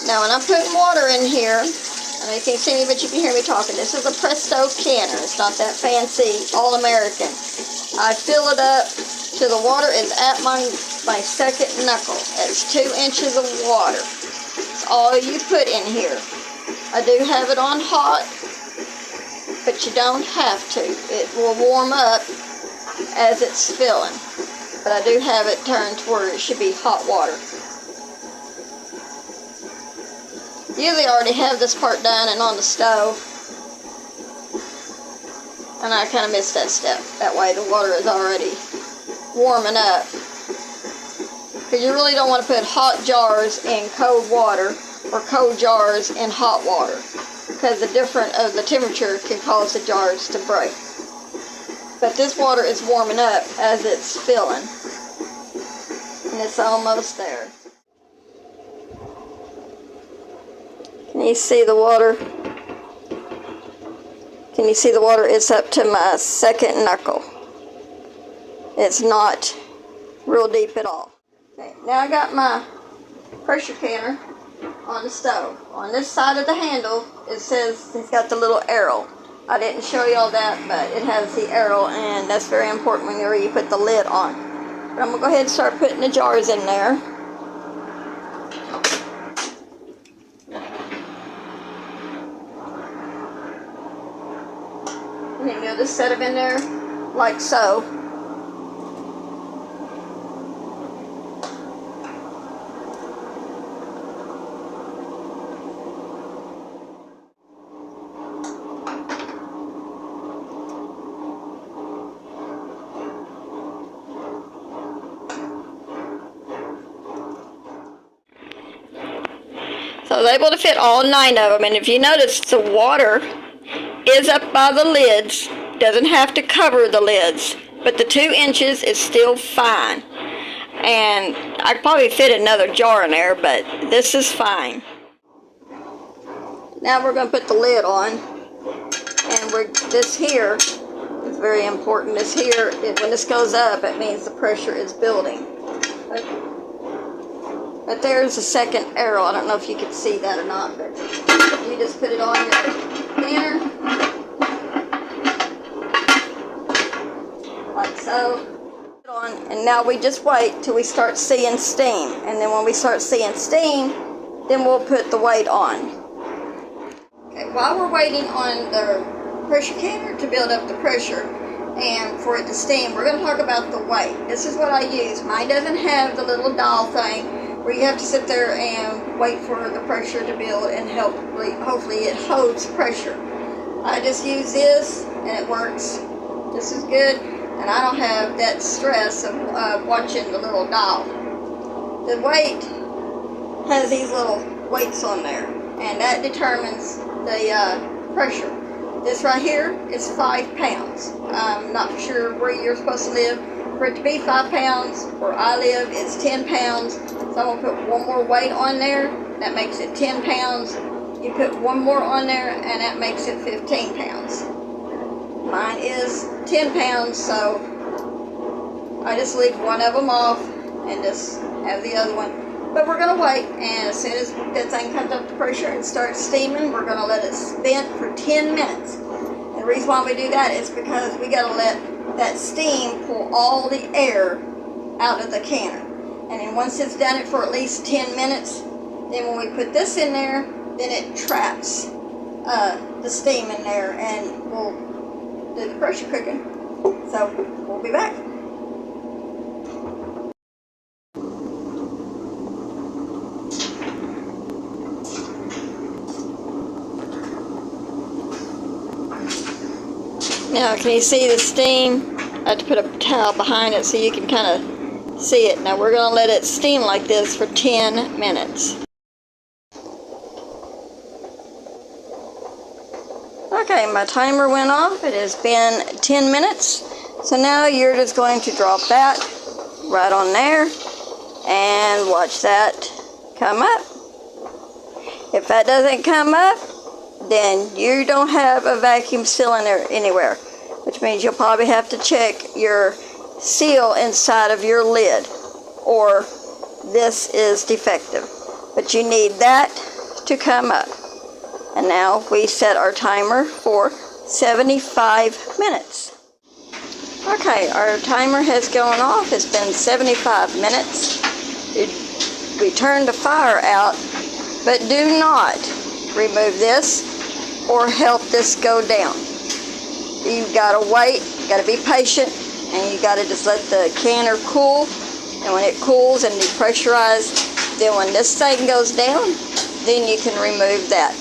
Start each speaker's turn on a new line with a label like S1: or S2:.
S1: Now when I'm putting water in here, and you can't see me, but you can hear me talking. This is a Presto canner. It's not that fancy, all-American. I fill it up till the water is at my second knuckle. It's 2 inches of water. That's all you put in here. I do have it on hot, but you don't have to. It will warm up as it's filling. But I do have it turned to where it should be hot water. Usually I already have this part done and on the stove. And I kind of missed that step. That way the water is already warming up. Because you really don't want to put hot jars in cold water or cold jars in hot water. Because the difference of the temperature can cause the jars to break. But this water is warming up as it's filling. And it's almost there. Can you see the water? Can you see the water? It's up to my second knuckle. It's not real deep at all. Okay, now I got my pressure canner on the stove. On this side of the handle, it says it's got the little arrow. I didn't show you all that, but it has the arrow, and that's very important whenever you put the lid on. But I'm going to go ahead and start putting the jars in there. And then you'll just set them in there like so. So I was able to fit all 9 of them, and if you notice, the water is up by the lids. Doesn't have to cover the lids, but the 2 inches is still fine. And I could probably fit another jar in there, but this is fine. Now we're going to put the lid on, and this here is very important. This here, when this goes up, it means the pressure is building. But there's a second arrow. I don't know if you can see that or not, but you just put it on your canner, like so. And now we just wait till we start seeing steam. And then when we start seeing steam, then we'll put the weight on. Okay, while we're waiting on the pressure canner to build up the pressure and for it to steam, we're going to talk about the weight. This is what I use. Mine doesn't have the little dial thing where you have to sit there and wait for the pressure to build, and hopefully it holds pressure. I just use this and it works just as good, and I don't have that stress of watching the little dial. The weight has these little weights on there, and that determines the pressure. This right here is 5 pounds. I'm not for sure where you're supposed to live. For it to be 5 pounds, where I live, it's 10 pounds. So I'm going to put one more weight on there. That makes it 10 pounds. You put one more on there, and that makes it 15 pounds. Mine is 10 pounds, so I just leave one of them off and just have the other one. But we're going to wait, and as soon as that thing comes up to pressure and starts steaming, we're going to let it spin for 10 minutes. And the reason why we do that is because we got to let that steam pull all the air out of the canner. And then once it's done it for at least 10 minutes, then when we put this in there, then it traps the steam in there, and we'll do the pressure cooking. So we'll be back. Now, can you see the steam? I have to put a towel behind it so you can kind of see it. Now, we're going to let it steam like this for 10 minutes. Okay, my timer went off. It has been 10 minutes. So now you're just going to drop that right on there and watch that come up. If that doesn't come up, then you don't have a vacuum seal in there anywhere, which means you'll probably have to check your seal inside of your lid, or this is defective. But you need that to come up. And now we set our timer for 75 minutes. Okay, our timer has gone off. It's been 75 minutes. We turned the fire out, but do not remove this or help this go down. You've got to wait, you got to be patient, and you got to just let the canner cool. And when it cools and depressurized, then when this thing goes down, then you can remove that.